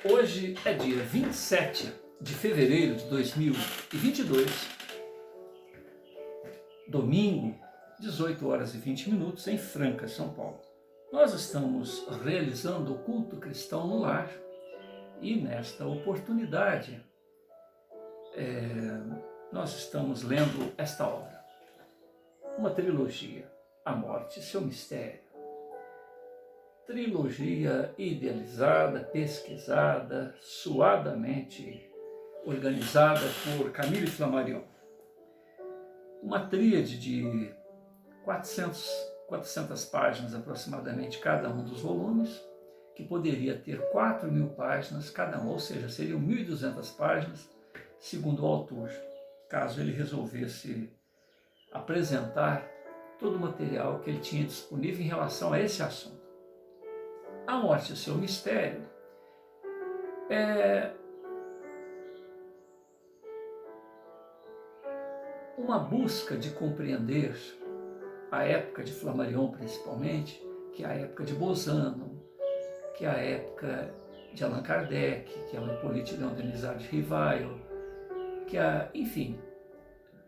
Hoje é dia 27 de fevereiro de 2022, domingo, 18 horas e 20 minutos, em Franca, São Paulo. Nós estamos realizando o culto cristão no lar e nesta oportunidade nós estamos lendo esta obra, uma trilogia, A Morte e Seu Mistério. Trilogia idealizada, pesquisada, suadamente organizada por Camille Flammarion. Uma tríade de 400 páginas aproximadamente cada um dos volumes, que poderia ter 4.000 páginas cada um, ou seja, seriam 1.200 páginas, segundo o autor, caso ele resolvesse apresentar todo o material que ele tinha disponível em relação a esse assunto. A Morte e Seu Mistério é uma busca de compreender a época de Flammarion, principalmente, que é a época de Bolzano, que é a época de Allan Kardec, que é o Hippolyte Léon Denisard de Rivail, que é, enfim,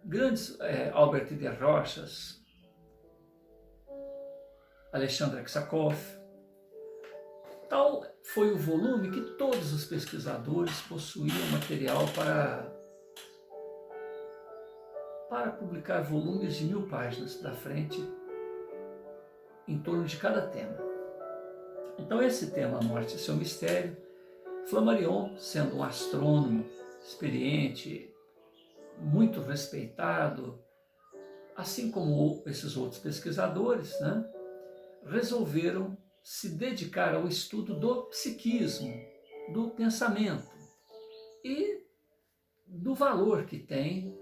grandes Albert de Rochas, Alexandre Aksakov. Tal foi o volume que todos os pesquisadores possuíam material para publicar volumes de 1.000 páginas para frente, em torno de cada tema. Então esse tema, A Morte e Seu Mistério, Flammarion, sendo um astrônomo experiente, muito respeitado, assim como esses outros pesquisadores, resolveram se dedicar ao estudo do psiquismo, do pensamento e do valor que tem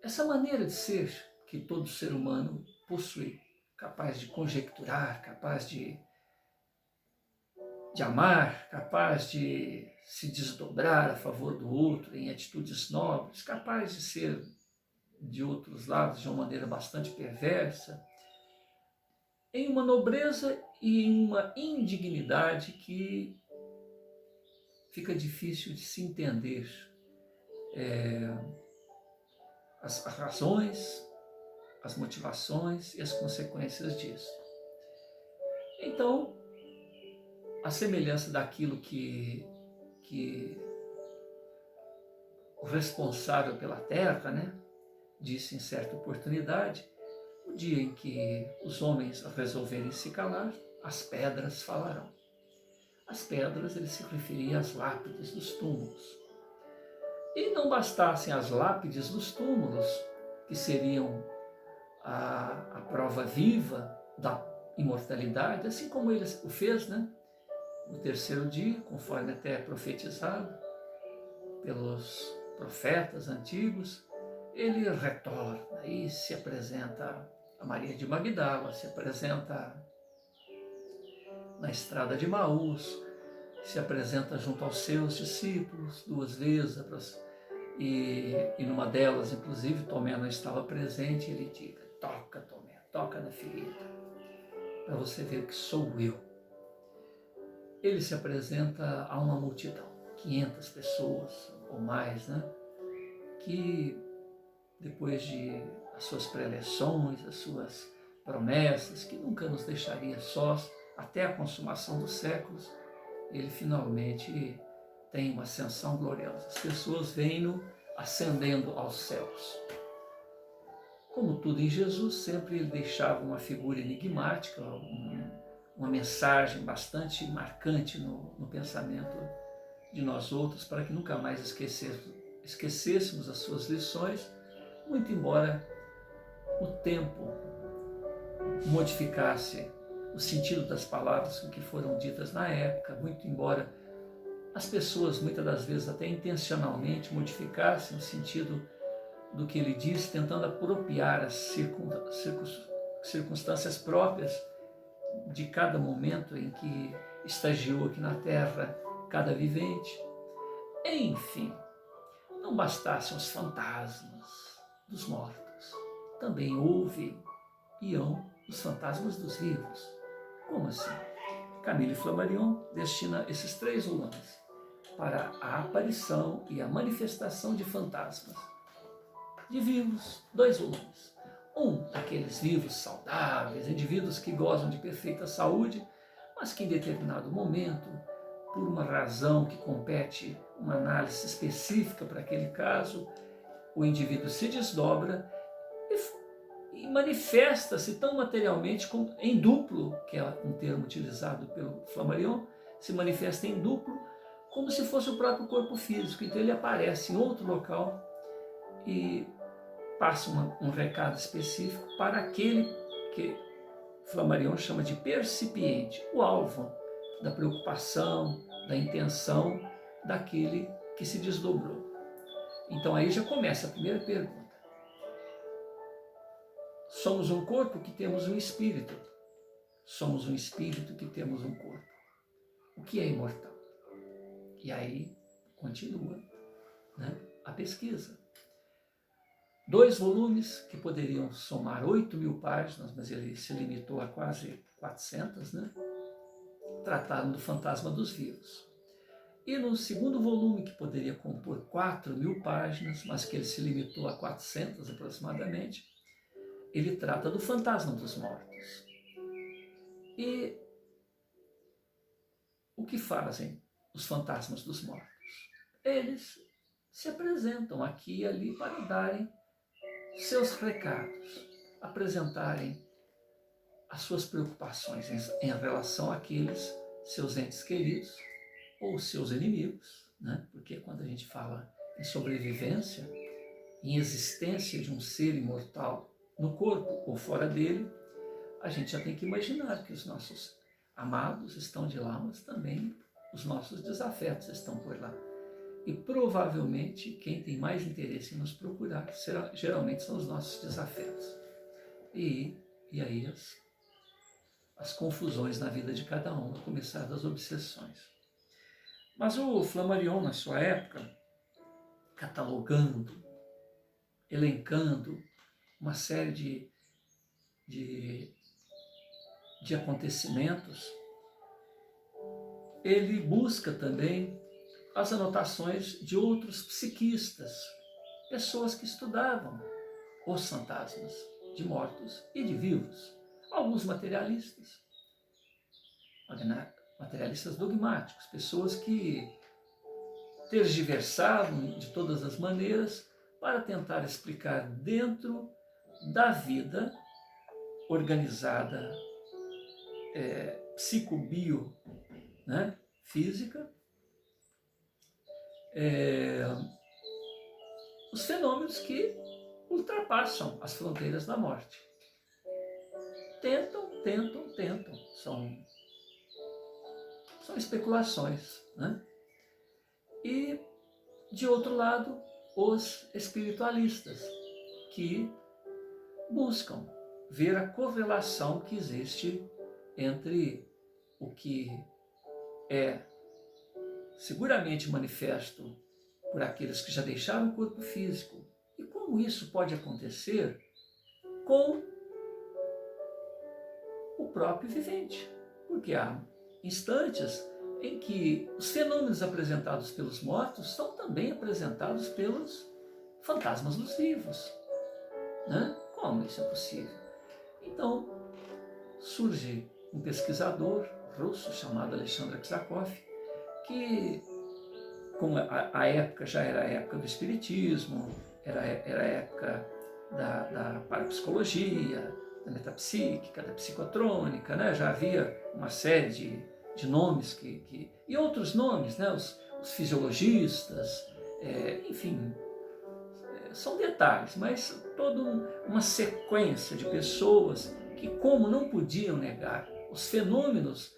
essa maneira de ser que todo ser humano possui, capaz de conjecturar, capaz de amar, capaz de se desdobrar a favor do outro em atitudes nobres, capaz de ser, de outros lados, de uma maneira bastante perversa, em uma nobreza e em uma indignidade que fica difícil de se entender as razões, as motivações e as consequências disso. Então, a semelhança daquilo que o responsável pela terra, disse em certa oportunidade, o dia em que os homens resolverem se calar, as pedras falarão. As pedras, ele se referia às lápides dos túmulos. E não bastassem as lápides dos túmulos, que seriam a prova viva da imortalidade, assim como ele o fez, no terceiro dia, conforme até profetizado pelos profetas antigos, ele retorna e se apresenta a Maria de Magdala, se apresenta na estrada de Emaús, se apresenta junto aos seus discípulos 2 vezes, e numa delas, inclusive, Tomé não estava presente, ele diz: toca, Tomé, toca na ferida, para você ver que sou eu. Ele se apresenta a uma multidão, 500 pessoas ou mais, que depois de as suas preleções, as suas promessas, que nunca nos deixaria sós até a consumação dos séculos, ele finalmente tem uma ascensão gloriosa. As pessoas veem-no ascendendo aos céus. Como tudo em Jesus, sempre ele deixava uma figura enigmática, uma mensagem bastante marcante no pensamento de nós outros, para que nunca mais esquecêssemos as suas lições, muito embora o tempo modificasse o sentido das palavras que foram ditas na época, muito embora as pessoas, muitas das vezes, até intencionalmente modificassem o sentido do que ele disse, tentando apropriar as circunstâncias próprias de cada momento em que estagiou aqui na Terra cada vivente. Enfim, não bastassem os fantasmas dos mortos, também houve e hão os fantasmas dos vivos. Como assim? Camille Flammarion destina esses 3 volumes para a aparição e a manifestação de fantasmas. De vivos, 2 volumes. Um daqueles vivos saudáveis, indivíduos que gozam de perfeita saúde, mas que em determinado momento, por uma razão que compete uma análise específica para aquele caso, o indivíduo se desdobra e manifesta-se tão materialmente como em duplo, que é um termo utilizado pelo Flammarion, se manifesta em duplo, como se fosse o próprio corpo físico. Então ele aparece em outro local e passa um recado específico para aquele que Flammarion chama de percipiente, o alvo da preocupação, da intenção daquele que se desdobrou. Então aí já começa a primeira pergunta. Somos um corpo que temos um espírito. Somos um espírito que temos um corpo. O que é imortal? E aí continua, né, a pesquisa. 2 volumes que poderiam somar 8.000 páginas, mas ele se limitou a quase 400, né? Trataram do fantasma dos vivos. E no segundo volume, que poderia compor 4.000 páginas, mas que ele se limitou a 400 aproximadamente, ele trata do fantasma dos mortos. E o que fazem os fantasmas dos mortos? Eles se apresentam aqui e ali para darem seus recados, apresentarem as suas preocupações em relação àqueles seus entes queridos ou seus inimigos, né? Porque quando a gente fala em sobrevivência, em existência de um ser imortal no corpo ou fora dele, a gente já tem que imaginar que os nossos amados estão de lá, mas também os nossos desafetos estão por lá. E provavelmente quem tem mais interesse em nos procurar geralmente são os nossos desafetos. E aí as confusões na vida de cada um, a começar das obsessões. Mas o Flammarion, na sua época, catalogando, elencando uma série de acontecimentos, ele busca também as anotações de outros psiquistas, pessoas que estudavam os fantasmas de mortos e de vivos, alguns materialistas dogmáticos, pessoas que tergiversavam de todas as maneiras para tentar explicar dentro da vida organizada, psicobio, né, física, os fenômenos que ultrapassam as fronteiras da morte. Tentam. São especulações, né? E, de outro lado, os espiritualistas, que buscam ver a correlação que existe entre o que é seguramente manifesto por aqueles que já deixaram o corpo físico e como isso pode acontecer com o próprio vivente. Porque há instantes em que os fenômenos apresentados pelos mortos são também apresentados pelos fantasmas dos vivos, né? Como isso é possível? Então, surge um pesquisador russo chamado Alexander Kzakov, que, como a época já era a época do espiritismo, era a época da parapsicologia, da metapsíquica, da psicotrônica, né? Já havia uma série de nomes e outros nomes, né? Os fisiologistas, enfim, são detalhes, mas toda uma sequência de pessoas que, como não podiam negar os fenômenos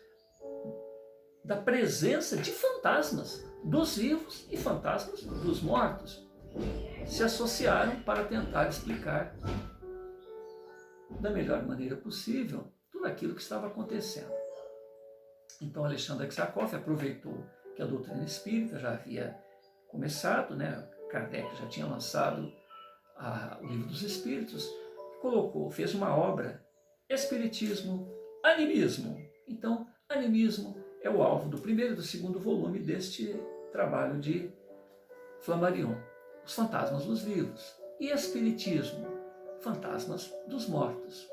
da presença de fantasmas dos vivos e fantasmas dos mortos, se associaram para tentar explicar da melhor maneira possível tudo aquilo que estava acontecendo. Então Alexander Kzakov aproveitou que a doutrina espírita já havia começado, né? Kardec já tinha lançado o Livro dos Espíritos, fez uma obra, Espiritismo, Animismo. Então, Animismo é o alvo do primeiro e do segundo volume deste trabalho de Flammarion, Os Fantasmas dos Vivos, e Espiritismo, Fantasmas dos Mortos.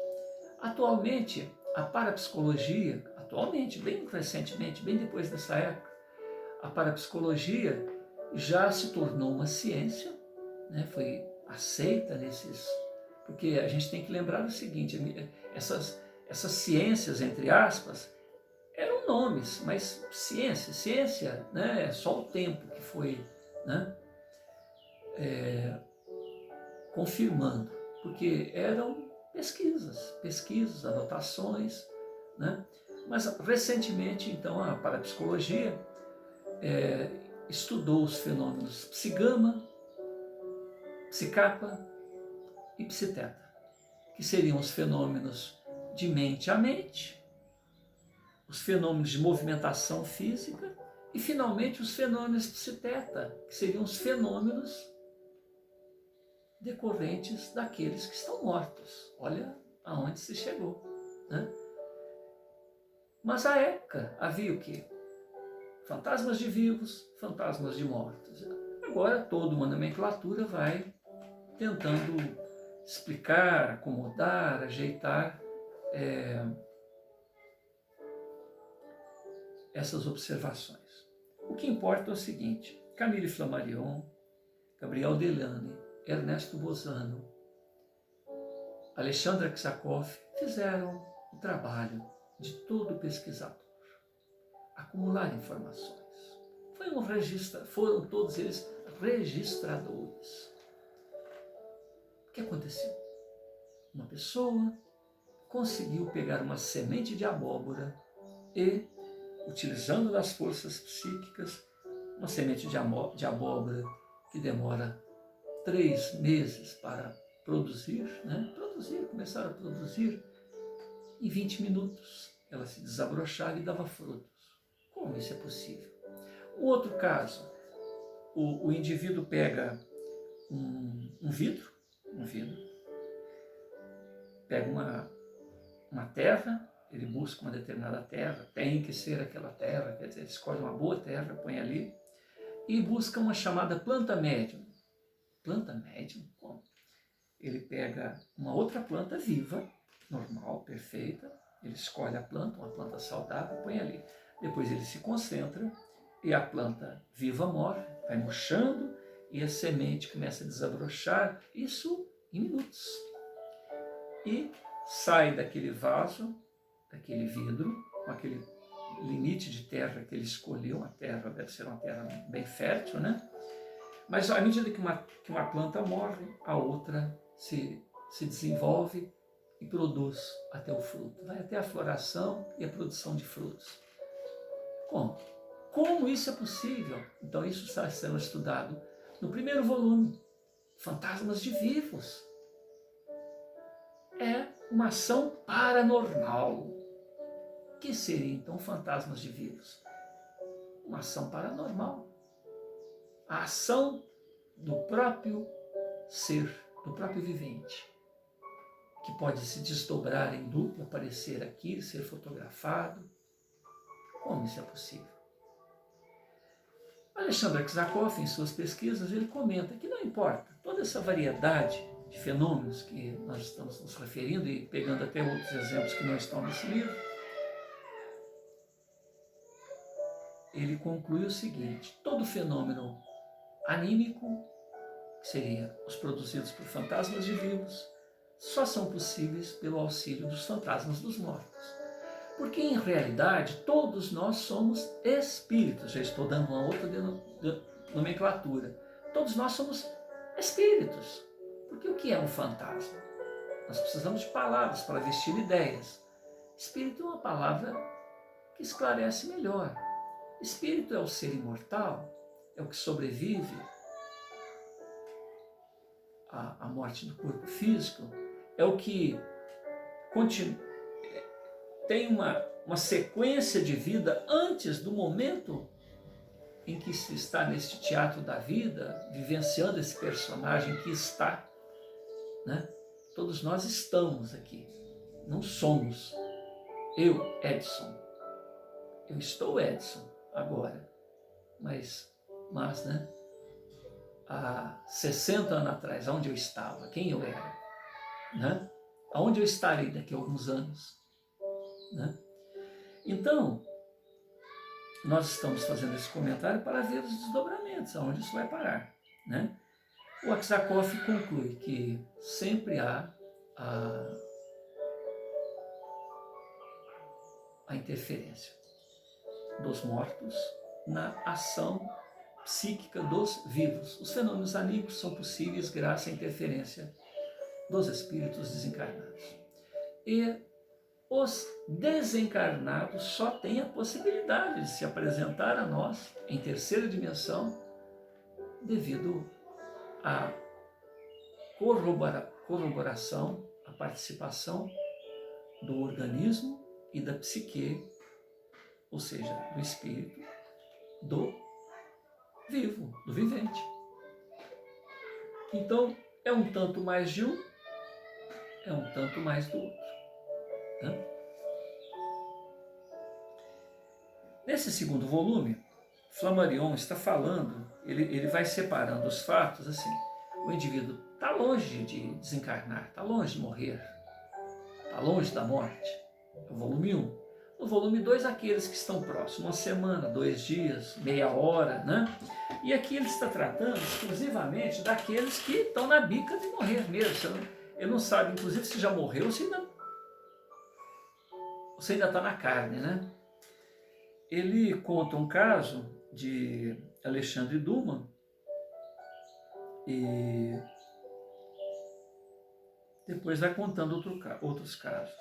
Atualmente, a parapsicologia, bem recentemente, bem depois dessa época, a parapsicologia já se tornou uma ciência, né? Foi aceita porque a gente tem que lembrar o seguinte, essas ciências, entre aspas, eram nomes, mas ciência, né? É só o tempo que foi, né? Confirmando, porque eram pesquisas, anotações, né? Mas recentemente, então, a parapsicologia estudou os fenômenos psigama, psicapa e psiteta, que seriam os fenômenos de mente a mente, os fenômenos de movimentação física e, finalmente, os fenômenos psiteta, que seriam os fenômenos decorrentes daqueles que estão mortos. Olha aonde se chegou, né? Mas à época havia o quê? Fantasmas de vivos, fantasmas de mortos. Agora toda uma nomenclatura vai tentando explicar, acomodar, ajeitar essas observações. O que importa é o seguinte: Camille Flammarion, Gabriel Delane, Ernesto Bozano, Alexandre Aksakov fizeram o trabalho de todo pesquisador, acumular informações. Foram todos eles registradores. O que aconteceu? Uma pessoa conseguiu pegar uma semente de abóbora e, utilizando das forças psíquicas, uma semente de abóbora que demora 3 meses para produzir, né? Começar a produzir, em 20 minutos ela se desabrochava e dava frutos. Como isso é possível? Um outro caso, o indivíduo pega um vidro, pega uma terra, ele busca uma determinada terra, tem que ser aquela terra, quer dizer, ele escolhe uma boa terra, põe ali, e busca uma chamada planta médium. Planta médium? Como? Ele pega uma outra planta viva, normal, perfeita, ele escolhe a planta, uma planta saudável, põe ali. Depois ele se concentra e a planta viva morre, vai murchando e a semente começa a desabrochar, isso em minutos. E sai daquele vaso, daquele vidro, com aquele limite de terra que ele escolheu, a terra deve ser uma terra bem fértil, né? Mas à medida que uma planta morre, a outra se desenvolve e produz até o fruto. Vai até a floração e a produção de frutos. Como? Como isso é possível? Então isso está sendo estudado no primeiro volume, Fantasmas de Vivos. É uma ação paranormal. O que seria então Fantasmas de Vivos? Uma ação paranormal. A ação do próprio ser, do próprio vivente, que pode se desdobrar em duplo, aparecer aqui, ser fotografado. Como isso é possível? Alexandre Aksakov, em suas pesquisas, ele comenta que não importa toda essa variedade de fenômenos que nós estamos nos referindo e pegando até outros exemplos que não estão nesse livro, ele conclui o seguinte: todo fenômeno anímico, que seria os produzidos por fantasmas de vivos, só são possíveis pelo auxílio dos fantasmas dos mortos. Porque, em realidade, todos nós somos espíritos. Já estou dando uma outra nomenclatura. Todos nós somos espíritos. Porque o que é um fantasma? Nós precisamos de palavras para vestir ideias. Espírito é uma palavra que esclarece melhor. Espírito é o ser imortal, é o que sobrevive à morte do corpo físico, é o que tem uma sequência de vida antes do momento em que se está neste teatro da vida, vivenciando esse personagem que está, né, Todos nós estamos aqui, não somos. Eu, Edson, eu estou Edson agora, mas né, há 60 anos atrás, onde eu estava, quem eu era, né? Aonde eu estarei daqui a alguns anos, né? Então, nós estamos fazendo esse comentário para ver os desdobramentos, aonde isso vai parar, né? O Aksakov conclui que sempre há a interferência dos mortos na ação psíquica dos vivos. Os fenômenos anímicos são possíveis graças à interferência dos espíritos desencarnados. E os desencarnados só têm a possibilidade de se apresentar a nós em terceira dimensão devido à corroboração, à participação do organismo e da psique, ou seja, do espírito, do vivo, do vivente. Então, é um tanto mais de um, é um tanto mais do outro. Né? Nesse segundo volume, Flammarion está falando, ele vai separando os fatos assim. O indivíduo está longe de desencarnar, está longe de morrer, está longe da morte. É o volume 1. No volume 2, aqueles que estão próximos, uma semana, 2 dias, meia hora, né? E aqui ele está tratando exclusivamente daqueles que estão na bica de morrer mesmo. Ele não sabe, inclusive, se já morreu ou se ainda está na carne, né? Ele conta um caso de Alexandre Dumas e depois vai contando outros casos.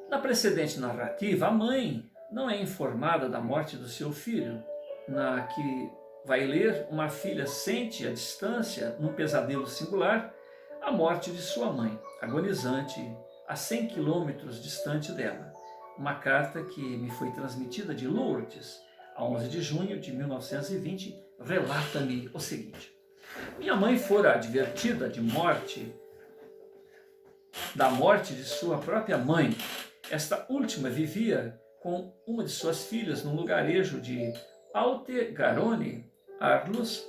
Na precedente narrativa, a mãe não é informada da morte do seu filho, na que vai ler, uma filha sente à distância, num pesadelo singular, a morte de sua mãe, agonizante, a 100 quilômetros distante dela. Uma carta que me foi transmitida de Lourdes, a 11 de junho de 1920, relata-me o seguinte: minha mãe fora advertida da morte de sua própria mãe. Esta última vivia com uma de suas filhas num lugarejo de Altegarone, Arlos,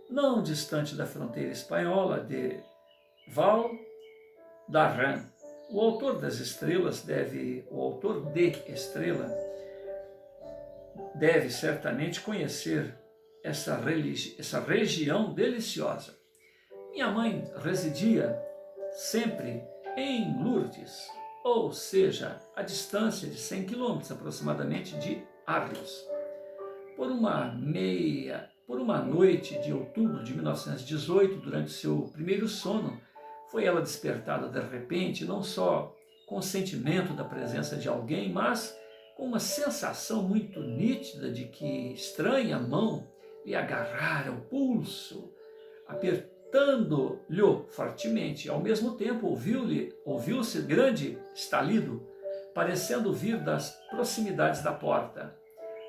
não distante da fronteira espanhola de Val d'Arran. O autor de Estrela deve certamente conhecer essa região deliciosa. Minha mãe residia sempre em Lourdes, ou seja, a distância de 100 quilômetros aproximadamente de Arlos. Por uma noite de outubro de 1918, durante seu primeiro sono, foi ela despertada de repente, não só com o sentimento da presença de alguém, mas com uma sensação muito nítida de que estranha mão lhe agarrara o pulso, apertando-lhe fortemente. Ao mesmo tempo, ouviu-se grande estalido, parecendo vir das proximidades da porta.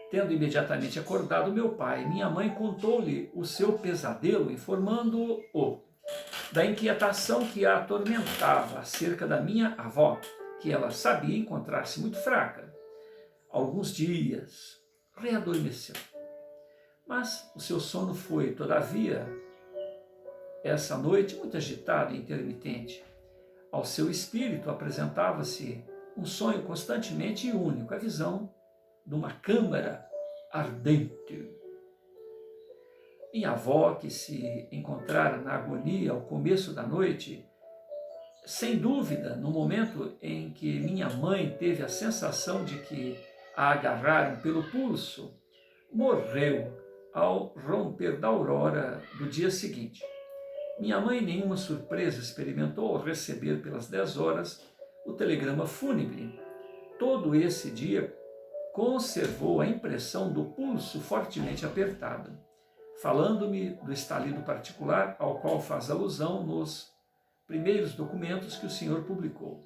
Tendo imediatamente acordado meu pai, minha mãe contou-lhe o seu pesadelo, informando-o da inquietação que a atormentava acerca da minha avó, que ela sabia encontrar-se muito fraca. Alguns dias readormeceu, mas o seu sono foi, todavia, essa noite muito agitado e intermitente. Ao seu espírito apresentava-se um sonho constantemente e único, a visão de uma câmara ardente. Minha avó, que se encontrara na agonia ao começo da noite, sem dúvida, no momento em que minha mãe teve a sensação de que a agarraram pelo pulso, morreu ao romper da aurora do dia seguinte. Minha mãe nenhuma surpresa experimentou ao receber pelas 10 horas o telegrama fúnebre. Todo esse dia conservou a impressão do pulso fortemente apertado, falando-me do estalido particular ao qual faz alusão nos primeiros documentos que o senhor publicou.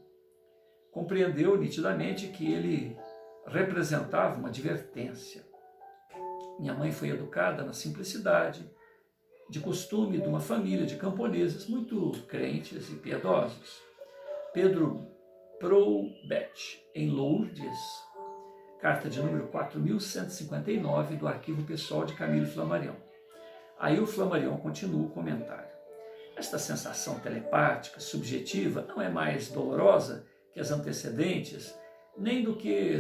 Compreendeu nitidamente que ele representava uma advertência. Minha mãe foi educada na simplicidade de costume de uma família de camponeses muito crentes e piedosos. Pedro Proudhon, em Lourdes, carta de número 4159 do arquivo pessoal de Camilo Flammarion. Aí o Flammarion continua o comentário. Esta sensação telepática, subjetiva, não é mais dolorosa que as antecedentes, nem do que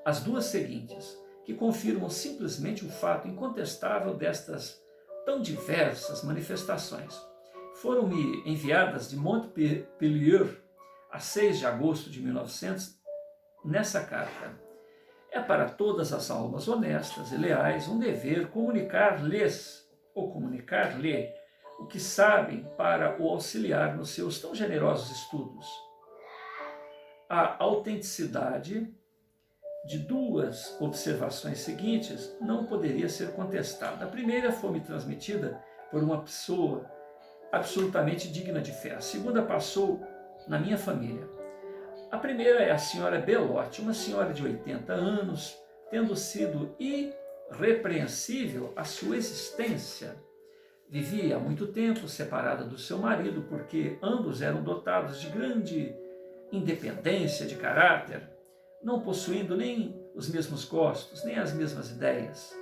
as duas seguintes, que confirmam simplesmente o fato incontestável destas tão diversas manifestações. Foram-me enviadas de Montpellier, a 6 de agosto de 1900, nessa carta. É para todas as almas honestas e leais um dever comunicar-lhes, ou comunicar-lhe, o que sabem para o auxiliar nos seus tão generosos estudos. A autenticidade de duas observações seguintes não poderia ser contestada. A primeira foi-me transmitida por uma pessoa absolutamente digna de fé. A segunda passou na minha família. A primeira é a senhora Belotti, uma senhora de 80 anos, tendo sido irrepreensível a sua existência. Vivia há muito tempo separada do seu marido, porque ambos eram dotados de grande independência de caráter, não possuindo nem os mesmos gostos, nem as mesmas ideias.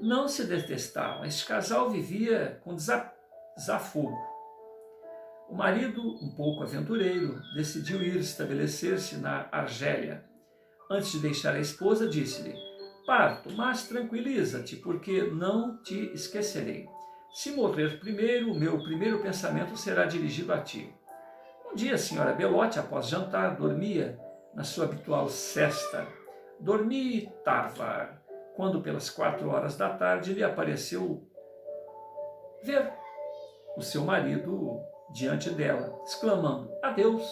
Não se detestavam. Este casal vivia com desafogo. O marido, um pouco aventureiro, decidiu ir estabelecer-se na Argélia. Antes de deixar a esposa, disse-lhe: parto, mas tranquiliza-te, porque não te esquecerei. Se morrer primeiro, o meu primeiro pensamento será dirigido a ti. Um dia, a senhora Belotti, após jantar, dormia na sua habitual sesta. Dormitava, quando pelas 4 horas da tarde lhe apareceu ver o seu marido diante dela, exclamando: adeus,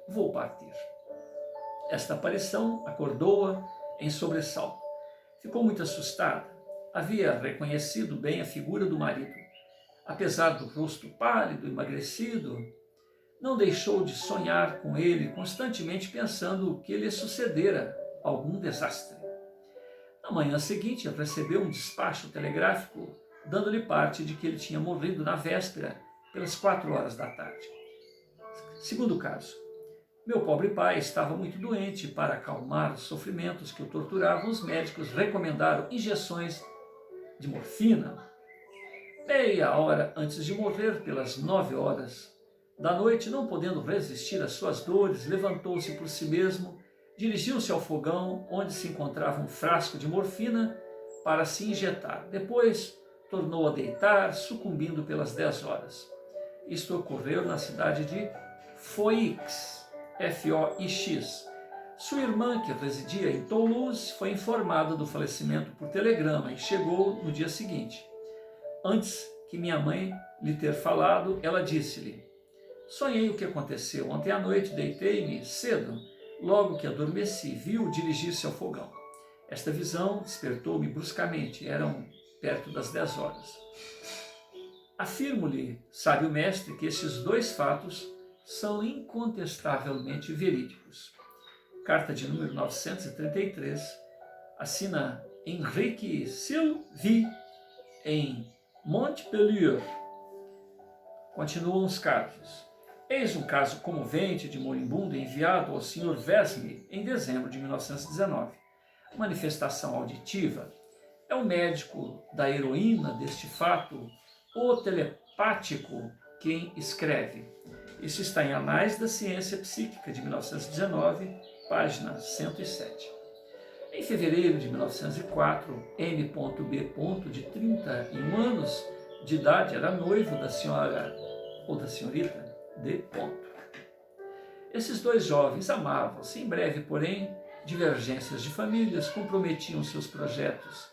vou partir. Esta aparição acordou-a em sobressalto. Ficou muito assustada. Havia reconhecido bem a figura do marido. Apesar do rosto pálido, emagrecido, não deixou de sonhar com ele, constantemente pensando que lhe sucedera algum desastre. Na manhã seguinte, recebeu um despacho telegráfico, dando-lhe parte de que ele tinha morrido na véspera, pelas 4 horas da tarde. Segundo caso, meu pobre pai estava muito doente. Para acalmar os sofrimentos que o torturavam, os médicos recomendaram injeções de morfina. Meia hora antes de morrer, pelas 9 horas da noite, não podendo resistir às suas dores, levantou-se por si mesmo, dirigiu-se ao fogão, onde se encontrava um frasco de morfina, para se injetar. Depois, tornou a deitar, sucumbindo pelas 10 horas. Isto ocorreu na cidade de Foix, F-O-I-X. Sua irmã, que residia em Toulouse, foi informada do falecimento por telegrama e chegou no dia seguinte. Antes que minha mãe lhe ter falado, ela disse-lhe: sonhei o que aconteceu. Ontem à noite deitei-me cedo. Logo que adormeci, vi-o dirigir-se ao fogão. Esta visão despertou-me bruscamente. Eram perto das 10 horas. Afirmo-lhe, sábio mestre, que estes 2 fatos são incontestavelmente verídicos. Carta de número 933, assina Henrique Sylvie, em Montpellier. Continuam os casos. Eis um caso comovente de moribundo enviado ao Sr. Vesme em dezembro de 1919. Manifestação auditiva. É o médico da heroína deste fato, o telepático, quem escreve. Isso está em Anais da Ciência Psíquica, de 1919, página 107. Em fevereiro de 1904, M.B. de 31 anos de idade era noivo da senhora, ou da senhorita, D. Esses 2 jovens amavam-se. Em breve, porém, divergências de famílias comprometiam seus projetos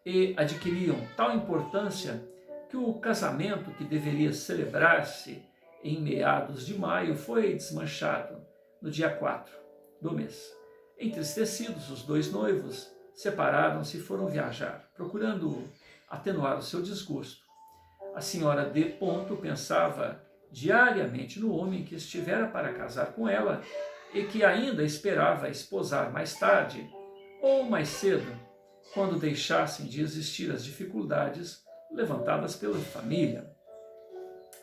e adquiriam tal importância que o casamento, que deveria celebrar-se em meados de maio, foi desmanchado no dia 4 do mês. Entristecidos, os 2 noivos separaram-se e foram viajar, procurando atenuar o seu desgosto. A senhora D. pensava diariamente no homem que estivera para casar com ela e que ainda esperava esposar mais tarde ou mais cedo, quando deixassem de existir as dificuldades levantadas pela família.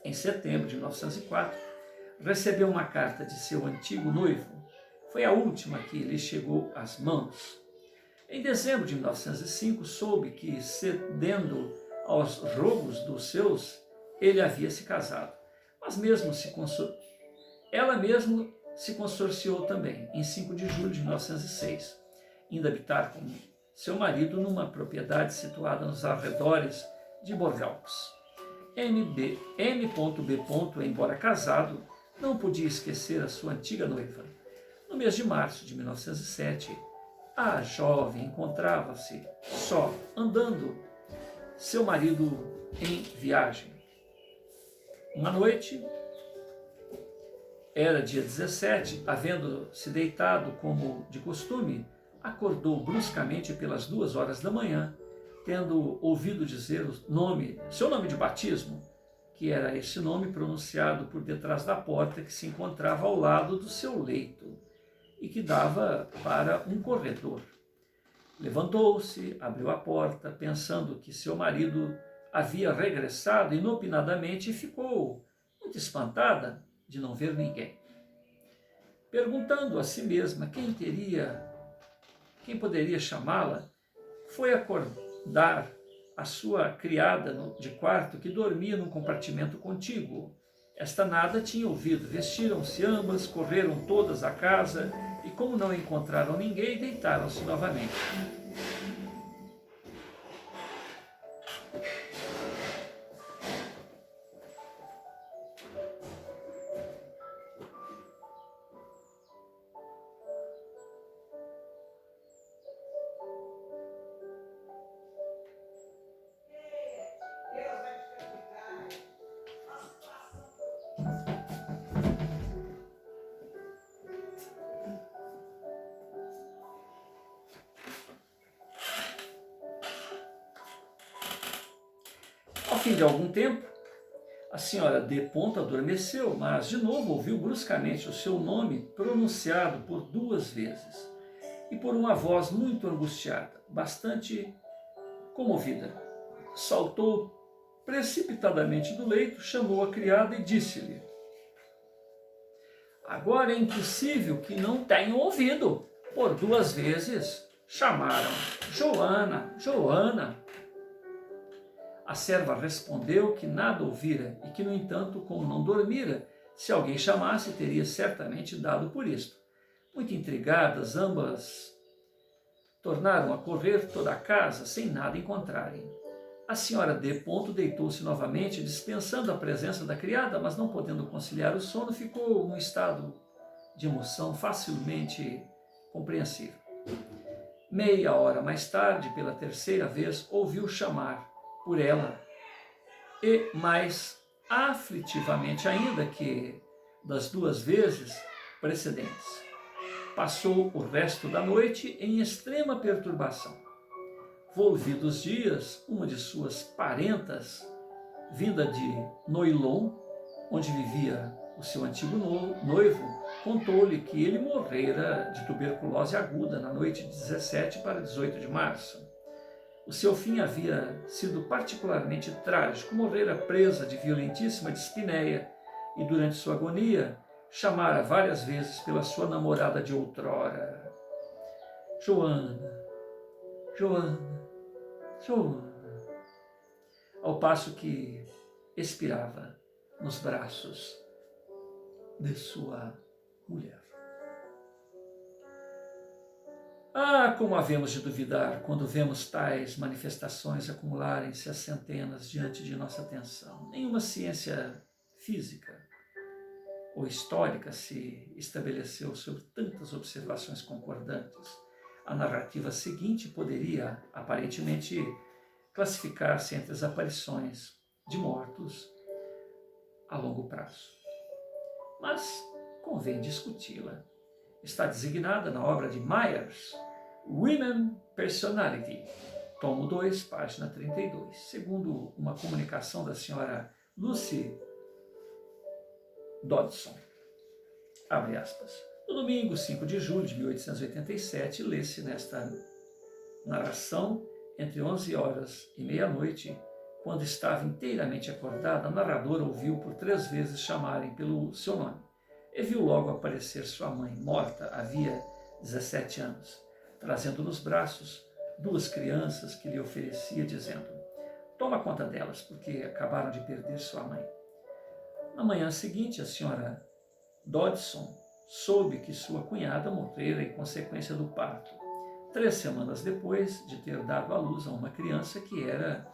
Em setembro de 1904, recebeu uma carta de seu antigo noivo. Foi a última que lhe chegou às mãos. Em dezembro de 1905, soube que, cedendo aos rogos dos seus, ele havia se casado. Mas ela mesma se consorciou também, em 5 de julho de 1906, indo habitar com seu marido numa propriedade situada nos arredores de Borgalpes. M.B., embora casado, não podia esquecer a sua antiga noiva. No mês de março de 1907, a jovem encontrava-se só, andando, seu marido em viagem. Uma noite, era dia 17, havendo se deitado como de costume, acordou bruscamente pelas 2 horas da manhã, tendo ouvido dizer seu nome de batismo, que era esse nome pronunciado por detrás da porta que se encontrava ao lado do seu leito e que dava para um corredor. Levantou-se, abriu a porta, pensando que seu marido havia regressado inopinadamente e ficou muito espantada de não ver ninguém. Perguntando a si mesma quem poderia chamá-la, foi acordar a sua criada de quarto que dormia num compartimento contíguo. Esta nada tinha ouvido. Vestiram-se ambas, correram todas à casa e, como não encontraram ninguém, deitaram-se novamente. Ao fim de algum tempo, a senhora D. adormeceu, mas de novo ouviu bruscamente o seu nome pronunciado por 2 vezes e por uma voz muito angustiada, bastante comovida. Saltou precipitadamente do leito, chamou a criada e disse-lhe: agora é impossível que não tenham ouvido. Por 2 vezes chamaram: Joana, Joana. A serva respondeu que nada ouvira e que, no entanto, como não dormira, se alguém chamasse, teria certamente dado por isto. Muito intrigadas, ambas tornaram a correr toda a casa sem nada encontrarem. A senhora D. deitou-se novamente, dispensando a presença da criada, mas não podendo conciliar o sono, ficou num estado de emoção facilmente compreensível. Meia hora mais tarde, pela 3ª vez, ouviu chamar por ela, e mais aflitivamente ainda que das 2 vezes precedentes. Passou o resto da noite em extrema perturbação. Volvidos dias, uma de suas parentas, vinda de Noilon, onde vivia o seu antigo noivo, contou-lhe que ele morrera de tuberculose aguda na noite de 17 para 18 de março. O seu fim havia sido particularmente trágico. Morrera presa de violentíssima dispneia e, durante sua agonia, chamara várias vezes pela sua namorada de outrora: Joana, Joana, Joana, ao passo que expirava nos braços de sua mulher. Ah, como havemos de duvidar quando vemos tais manifestações acumularem-se a centenas diante de nossa atenção. Nenhuma ciência física ou histórica se estabeleceu sobre tantas observações concordantes. A narrativa seguinte poderia, aparentemente, classificar-se entre as aparições de mortos a longo prazo. Mas convém discuti-la. Está designada na obra de Myers, Women Personality, tomo 2, página 32, segundo uma comunicação da senhora Lucy Dodson. Abre aspas. No domingo 5 de julho de 1887, lê-se nesta narração, entre 11 horas e meia-noite, quando estava inteiramente acordada, a narradora ouviu por 3 vezes chamarem pelo seu nome e viu logo aparecer sua mãe, morta havia 17 anos, trazendo nos braços 2 crianças que lhe oferecia, dizendo: toma conta delas, porque acabaram de perder sua mãe. Na manhã seguinte, a senhora Dodson soube que sua cunhada morrera em consequência do parto, 3 semanas depois de ter dado à luz a uma criança que era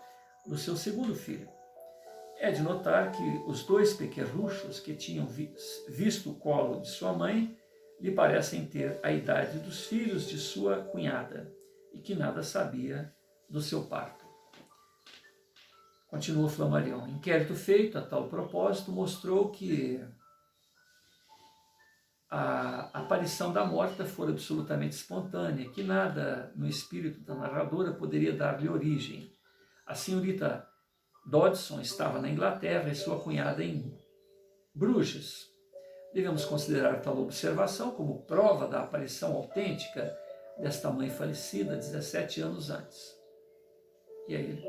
do seu segundo filho. É de notar que os 2 pequerruchos que tinham visto o colo de sua mãe lhe parecem ter a idade dos filhos de sua cunhada e que nada sabia do seu parto. Continuou Flammarion. Inquérito feito a tal propósito mostrou que a aparição da morta fora absolutamente espontânea, que nada no espírito da narradora poderia dar-lhe origem. A senhorita Dodson estava na Inglaterra e sua cunhada em Bruges. Devemos considerar tal observação como prova da aparição autêntica desta mãe falecida 17 anos antes. E aí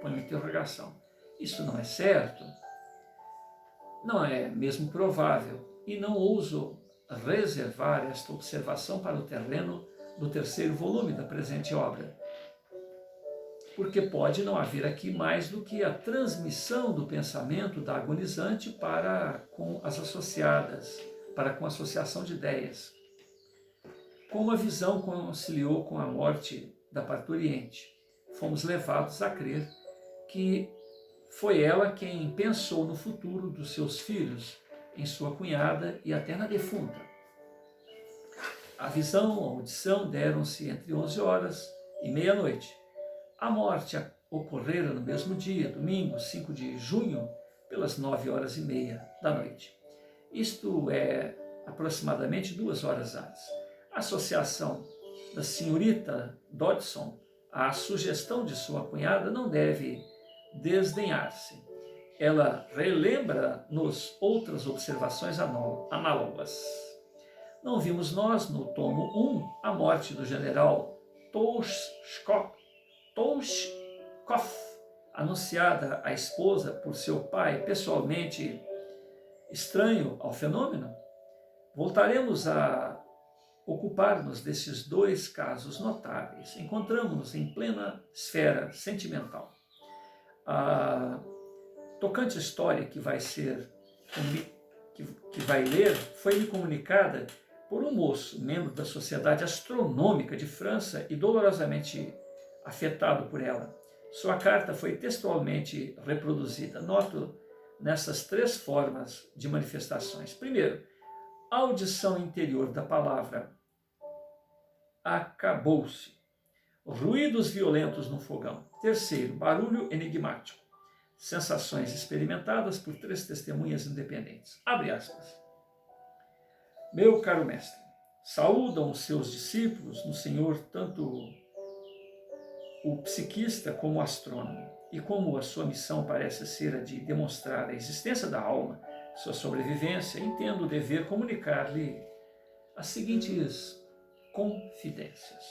põe uma interrogação. Isso não é certo? Não é mesmo provável, e não ouso reservar esta observação para o terreno do 3º volume da presente obra, porque pode não haver aqui mais do que a transmissão do pensamento da agonizante para com as associadas, para com a associação de ideias. Como a visão conciliou com a morte da parturiente, fomos levados a crer que foi ela quem pensou no futuro dos seus filhos, em sua cunhada e até na defunta. A visão, a audição deram-se entre 11 horas e meia-noite. A morte ocorrera no mesmo dia, domingo, 5 de junho, pelas 9h30 da noite. Isto é aproximadamente 2 horas antes. A associação da senhorita Dodson à sugestão de sua cunhada não deve desdenhar-se. Ela relembra-nos outras observações análogas. Não vimos nós, no tomo 1, a morte do general Touchkov, anunciada à esposa por seu pai, pessoalmente estranho ao fenômeno? Voltaremos a ocupar-nos desses 2 casos notáveis. Encontramos-nos em plena esfera sentimental. A tocante história que vai ler foi-me comunicada por um moço, membro da Sociedade Astronômica de França e dolorosamente afetado por ela. Sua carta foi textualmente reproduzida. Noto nessas 3 formas de manifestações. Primeiro, a audição interior da palavra acabou-se. Ruídos violentos no fogão. Terceiro, barulho enigmático. Sensações experimentadas por 3 testemunhas independentes. Abre aspas. Meu caro mestre, saúdam os seus discípulos no Senhor tanto o psiquista como o astrônomo, e como a sua missão parece ser a de demonstrar a existência da alma, sua sobrevivência, entendo o dever comunicar-lhe as seguintes confidências.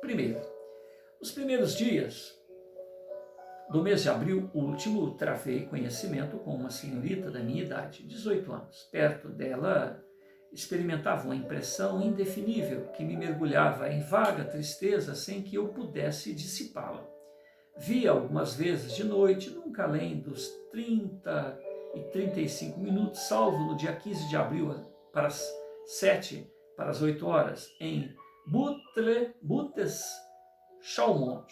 Primeiro, nos primeiros dias do mês de abril último, travei conhecimento com uma senhorita da minha idade, 18 anos. Perto dela, experimentava uma impressão indefinível que me mergulhava em vaga tristeza sem que eu pudesse dissipá-la. Via algumas vezes de noite, nunca além dos 30 e 35 minutos, salvo no dia 15 de abril, para as 7, para as 8 horas, em Buttes-Chaumont.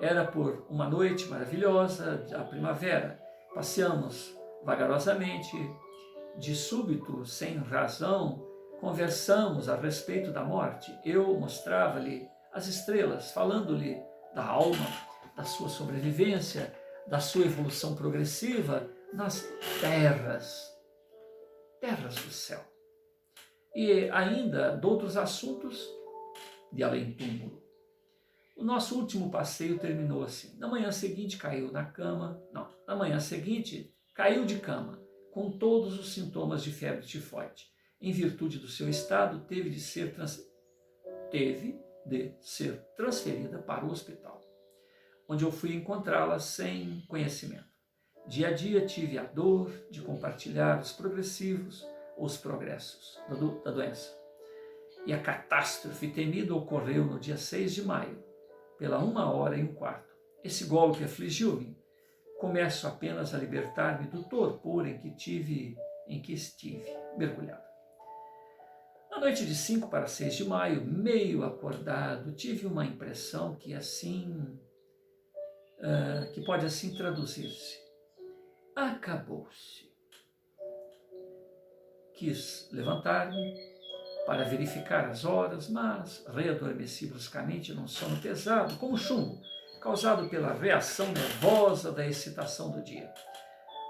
Era por uma noite maravilhosa da primavera. Passeamos vagarosamente, de súbito, sem razão, conversamos a respeito da morte. Eu mostrava-lhe as estrelas, falando-lhe da alma, da sua sobrevivência, da sua evolução progressiva nas terras do céu. E ainda de outros assuntos de além-túmulo. O nosso último passeio terminou assim. Na manhã seguinte caiu de cama, com todos os sintomas de febre tifoide. Em virtude do seu estado, teve de ser transferida para o hospital. onde eu fui encontrá-la sem conhecimento. Dia a dia tive a dor de compartilhar os progressivos ou os progressos da doença. E a catástrofe temida ocorreu no dia 6 de maio, pela 1h15. Esse golpe afligiu-me. Começo apenas a libertar-me do torpor em que estive mergulhado. Na noite de 5 para 6 de maio, meio acordado, tive uma impressão que pode assim traduzir-se: acabou-se. Quis levantar-me para verificar as horas, mas readormeci bruscamente num sono pesado, como chumbo, causado pela reação nervosa da excitação do dia.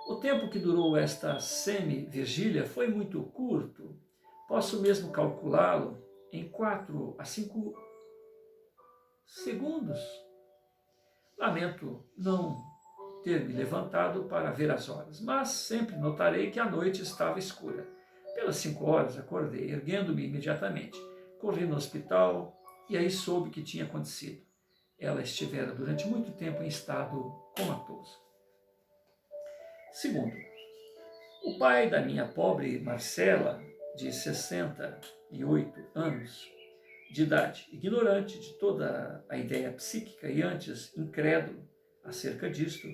O tempo que durou esta semi-vigília foi muito curto. Posso mesmo calculá-lo em 4 a 5 segundos. Lamento não ter me levantado para ver as horas, mas sempre notarei que a noite estava escura. Pelas 5 horas acordei, erguendo-me imediatamente. Corri no hospital e aí soube o que tinha acontecido. Ela estivera durante muito tempo em estado comatoso. Segundo, o pai da minha pobre Marcela, de 68 anos de idade, ignorante de toda a ideia psíquica e antes incrédulo acerca disto,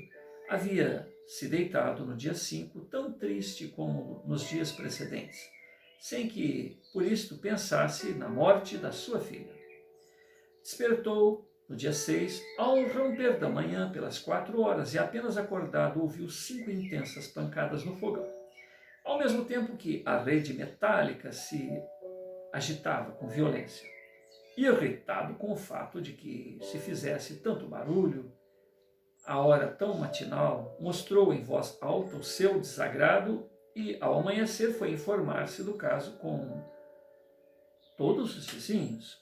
havia se deitado no dia 5 tão triste como nos dias precedentes, sem que por isto pensasse na morte da sua filha. Despertou no dia 6, ao romper da manhã pelas 4 horas, e apenas acordado ouviu 5 intensas pancadas no fogão. Ao mesmo tempo que a rede metálica se agitava com violência. Irritado com o fato de que se fizesse tanto barulho, a hora tão matinal, mostrou em voz alta o seu desagrado e, ao amanhecer, foi informar-se do caso com todos os vizinhos.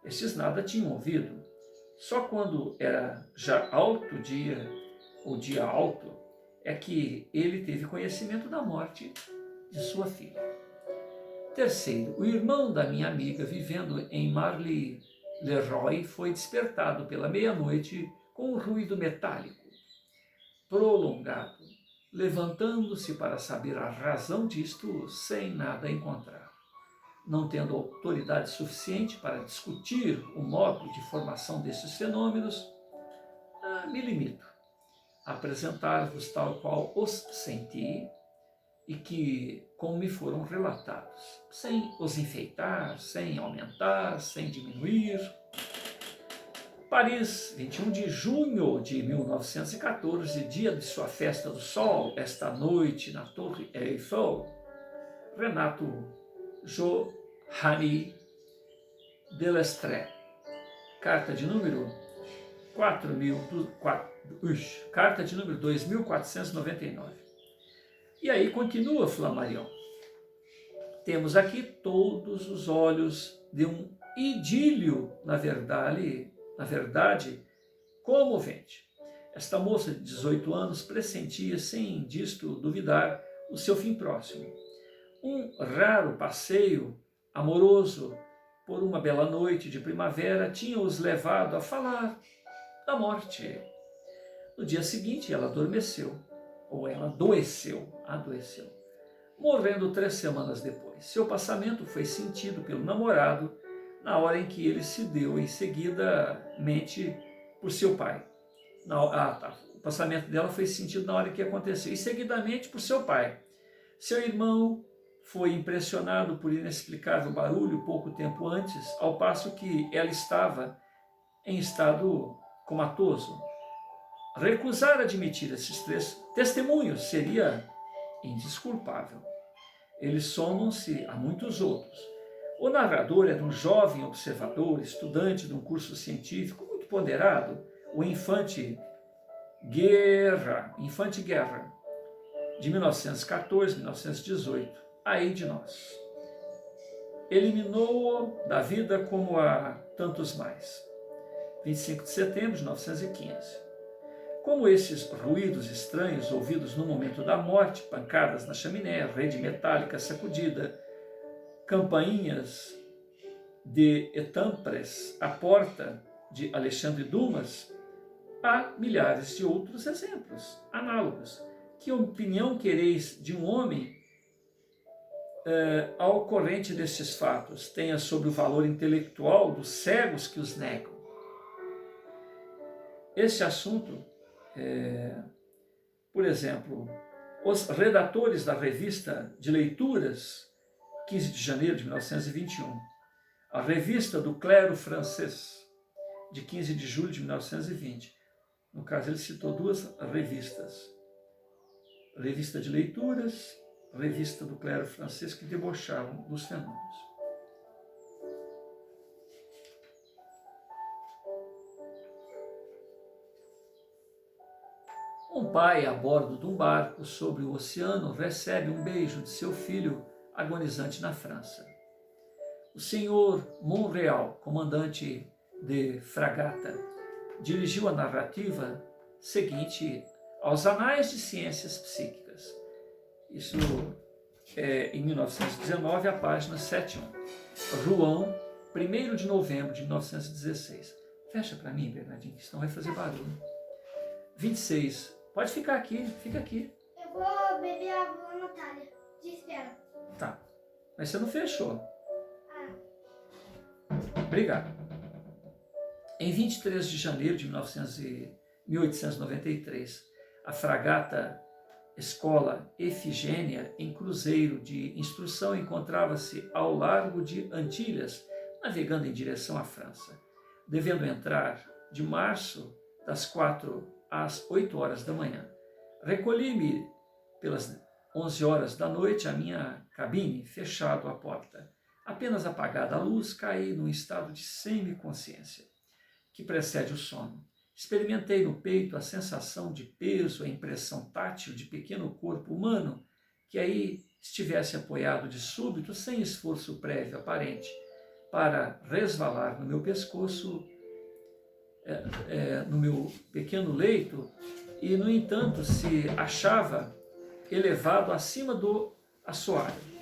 Estes nada tinham ouvido. Só quando era já alto dia, ou dia alto, é que ele teve conhecimento da morte de sua filha. Terceiro, o irmão da minha amiga, vivendo em Marly-le-Roi, foi despertado pela meia-noite com um ruído metálico prolongado, levantando-se para saber a razão disto sem nada encontrar. Não tendo autoridade suficiente para discutir o modo de formação desses fenômenos, me limito a apresentar-vos tal qual os senti e que, como me foram relatados, sem os enfeitar, sem aumentar, sem diminuir. Paris, 21 de junho de 1914, dia de sua festa do sol, esta noite na Torre Eiffel, Renato Johanny Delestré. Carta de número 2499. E aí continua Flammarion. Temos aqui todos os olhos de um idílio, na verdade, comovente. Esta moça de 18 anos pressentia, sem disto duvidar, o seu fim próximo. Um raro passeio amoroso por uma bela noite de primavera tinha-os levado a falar da morte. No dia seguinte, ela adormeceu, ou ela adoeceu, morrendo 3 semanas depois. Seu passamento foi sentido pelo namorado na hora em que ele se deu em seguidamente por seu pai. O passamento dela foi sentido na hora que aconteceu, e seguidamente por seu pai. Seu irmão foi impressionado por inexplicável barulho pouco tempo antes, ao passo que ela estava em estado comatoso. Recusar admitir esses 3 testemunhos seria indesculpável. Eles somam-se a muitos outros. O narrador era um jovem observador, estudante de um curso científico muito ponderado, o Infante Guerra, de 1914 a 1918, aí de nós. Eliminou-o da vida como a tantos mais. 25 de setembro de 1915. Como esses ruídos estranhos ouvidos no momento da morte, pancadas na chaminé, rede metálica sacudida, campainhas de Etampes, a porta de Alexandre Dumas, há milhares de outros exemplos análogos. Que opinião quereis de um homem ao corrente destes fatos tenha sobre o valor intelectual dos cegos que os negam? Este assunto, por exemplo, os redatores da revista de leituras, 15 de janeiro de 1921, a revista do clero francês, de 15 de julho de 1920, no caso ele citou duas revistas, revista de leituras, revista do clero francês, que debochavam dos fenômenos. Um pai a bordo de um barco sobre o oceano recebe um beijo de seu filho agonizante na França. O senhor Monreal, comandante de fragata, dirigiu a narrativa seguinte aos Anais de Ciências Psíquicas. Isso é em 1919, a página 71. Rouen, 1º de novembro de 1916. Fecha para mim, Bernardinho, que senão vai fazer barulho. 26. Pode ficar aqui, fica aqui. Eu vou beber água, Natália. Te espero. Tá. Mas você não fechou. Ah. Obrigado. Em 23 de janeiro de 1893, a fragata Escola Efigênia, em cruzeiro de instrução, encontrava-se ao largo de Antilhas, navegando em direção à França, devendo entrar de março das 4 às 8 horas da manhã. Recolhi-me pelas 11 horas da noite à minha cabine, fechado a porta. Apenas apagada a luz, caí num estado de semiconsciência, que precede o sono. Experimentei no peito a sensação de peso, a impressão tátil de pequeno corpo humano que aí estivesse apoiado de súbito, sem esforço prévio aparente, para resvalar no meu pescoço, no meu pequeno leito, e, no entanto, se achava elevado acima do assoalho.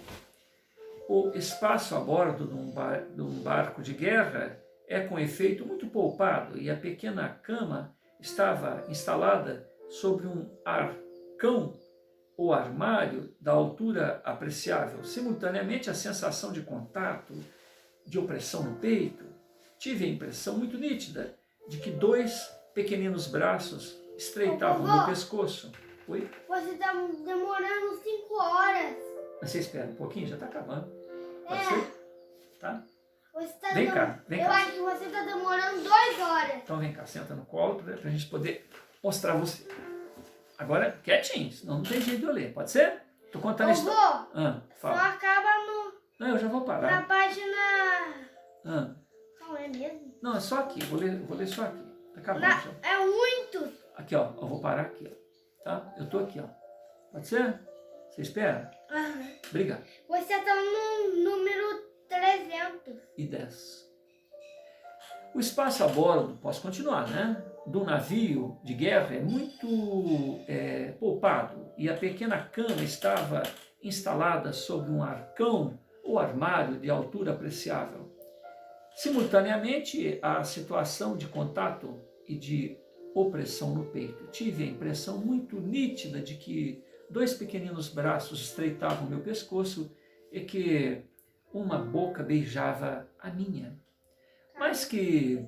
O espaço a bordo de um barco de guerra é, com efeito, muito poupado, e a pequena cama estava instalada sobre um arcão ou armário da altura apreciável. Simultaneamente, a sensação de contato, de opressão no peito, tive a impressão muito nítida de que 2 pequeninos braços estreitavam meu pescoço. Oi? Você está demorando 5 horas. Você espera um pouquinho, já está acabando. Pode ser? Tá? Vem cá, vem cá. Eu acho que você está demorando 2 horas. Então vem cá, senta no colo para a gente poder mostrar você. Agora, quietinho, senão não tem jeito de eu ler. Pode ser? Tô contando isso. Fala. Só Fala. acaba no... Não, eu já vou na parar. página... Não é mesmo? Não, é só aqui. Vou ler só aqui. Tá acabando já. É muito. Aqui, ó. Eu vou parar aqui, ó. Tá? Eu tô aqui, ó. Pode ser? Você espera? Obrigado. Você está no número 310. O espaço a bordo, posso continuar, né? Do navio de guerra é muito poupado, e a pequena cama estava instalada sobre um arcão ou armário de altura apreciável. Simultaneamente, a situação de contato e de opressão no peito. Tive a impressão muito nítida de que 2 pequeninos braços estreitavam meu pescoço e que uma boca beijava a minha. Mas que...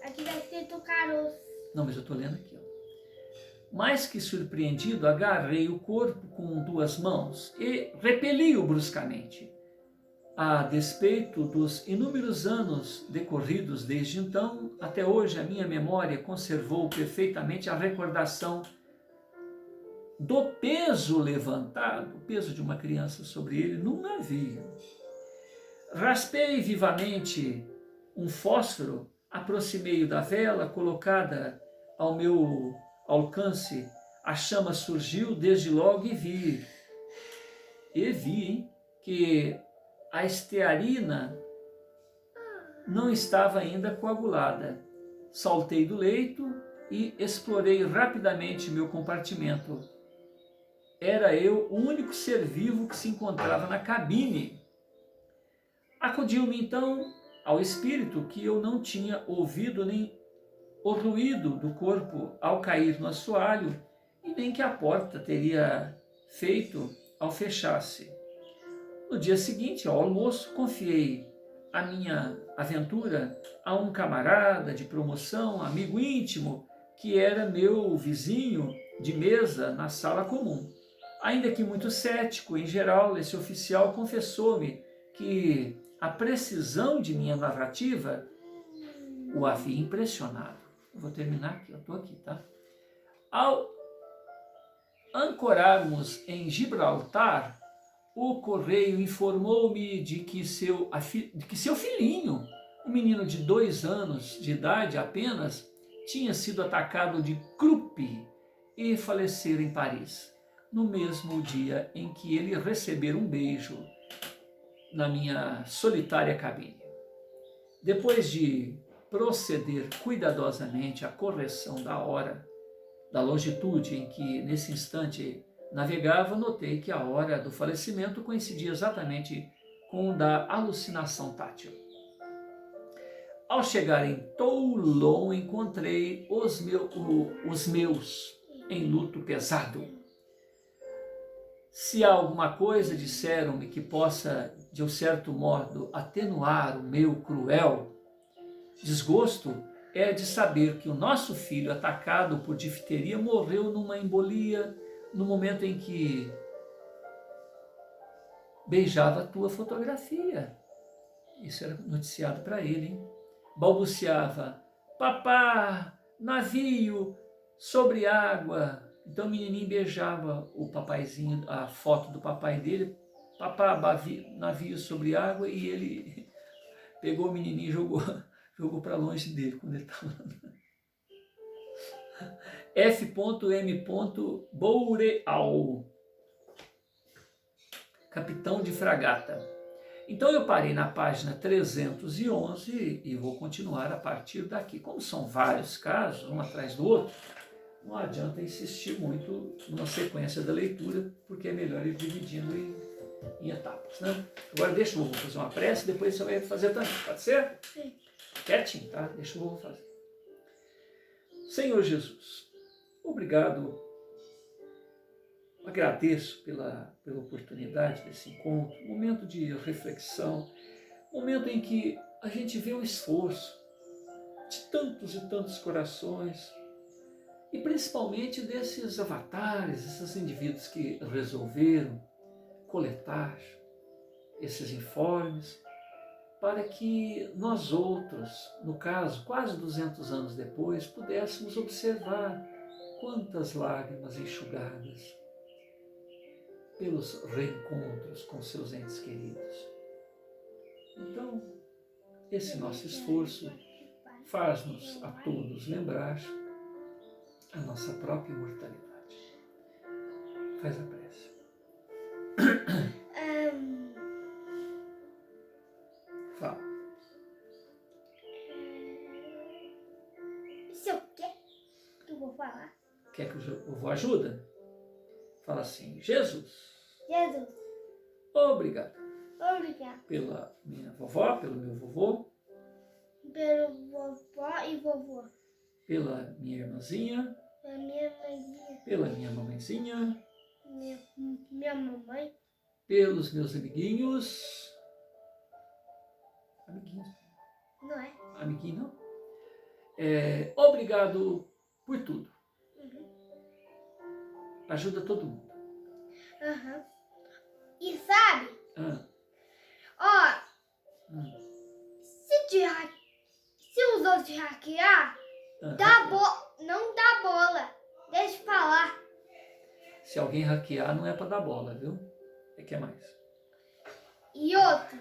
Aqui está escrito caroço. Não, mas eu estou lendo aqui, ó. Mais que surpreendido, agarrei o corpo com 2 mãos e repeli-o bruscamente. A despeito dos inúmeros anos decorridos desde então, até hoje a minha memória conservou perfeitamente a recordação do peso levantado, o peso de uma criança sobre ele num navio. Raspei vivamente um fósforo, aproximei-o da vela colocada ao meu alcance. A chama surgiu desde logo e vi, hein, que a estearina não estava ainda coagulada. Saltei do leito e explorei rapidamente meu compartimento. Era eu o único ser vivo que se encontrava na cabine. Acudiu-me então ao espírito que eu não tinha ouvido nem o ruído do corpo ao cair no assoalho e nem que a porta teria feito ao fechar-se. No dia seguinte, ao almoço, confiei a minha aventura a um camarada de promoção, amigo íntimo, que era meu vizinho de mesa na sala comum. Ainda que muito cético, em geral, esse oficial confessou-me que a precisão de minha narrativa o havia impressionado. Eu vou terminar aqui, eu estou aqui, tá? Ao ancorarmos em Gibraltar, o correio informou-me de que seu filhinho, um menino de 2 anos de idade apenas, tinha sido atacado de croup e falecera em Paris, no mesmo dia em que ele recebera um beijo na minha solitária cabine. Depois de proceder cuidadosamente à correção da hora, da longitude em que nesse instante navegava, notei que a hora do falecimento coincidia exatamente com o da alucinação tátil. Ao chegar em Toulon, encontrei os meus em luto pesado. Se há alguma coisa, disseram-me, que possa, de um certo modo, atenuar o meu cruel desgosto, é de saber que o nosso filho, atacado por difteria, morreu numa embolia no momento em que beijava a tua fotografia. Isso era noticiado para ele, hein? Balbuciava: papá, navio, sobre água. Então o menininho beijava o papaizinho, a foto do papai dele, papá, navio sobre água, e ele pegou o menininho e jogou para longe dele quando ele estava F.M. Boreal, capitão de fragata. Então eu parei na página 311 e vou continuar a partir daqui. Como são vários casos, um atrás do outro, não adianta insistir muito na sequência da leitura, porque é melhor ir dividindo em etapas, né? Agora deixa o vovô fazer uma prece, depois você vai fazer também, pode ser? Sim. Quietinho, tá? Deixa o vovô fazer. Senhor Jesus, obrigado, agradeço pela oportunidade desse encontro, momento de reflexão, momento em que a gente vê o esforço de tantos e tantos corações, e principalmente desses avatares, esses indivíduos que resolveram coletar esses informes, para que nós outros, no caso, quase 200 anos depois, pudéssemos observar quantas lágrimas enxugadas pelos reencontros com seus entes queridos. Então, esse nosso esforço faz-nos a todos lembrar a nossa própria imortalidade. Faz a prece. Fala. Isso é o quê que eu vou falar? Quer que o vovô ajuda? Fala assim: Jesus, Jesus, obrigado obrigado pela minha vovó, pelo meu vovô, pelo vovó e vovô, pela minha irmãzinha, pela minha mãezinha, pela minha mamãezinha, minha mamãe, pelos meus amiguinhos. Amiguinhos? não é? Amiguinho não? Obrigado por tudo. Ajuda todo mundo. E sabe, ó, se os outros te hackear, não dá bola, deixa eu falar. Se alguém hackear, não é para dar bola, viu? Que é mais? E outro,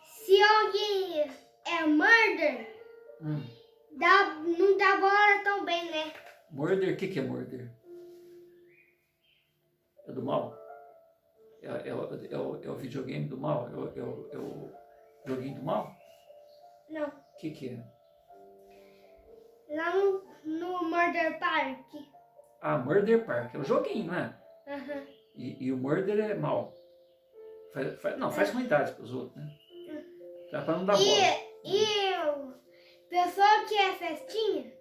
se alguém é murder, não dá bola também, né? Murder, o que é murder? É do mal? É o videogame do mal? É o joguinho do mal? Não. O que é? Lá no Murder Park. Ah, Murder Park. É o joguinho, não é? E o murder é mal. Faz ruindade para os outros, né? Dá para não dar bola. Pessoa que é festinha,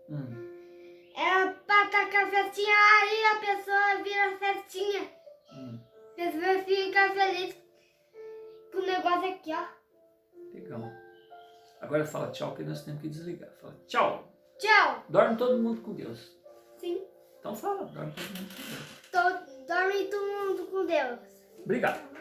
é pra tacar festinha, aí a pessoa vira festinha. A pessoa fica feliz com o negócio aqui, ó. Legal. Agora fala tchau que nós temos que desligar. Fala tchau. Tchau. Dorme todo mundo com Deus. Sim. Então fala, dorme todo mundo com Deus. Dorme todo mundo com Deus. Obrigado.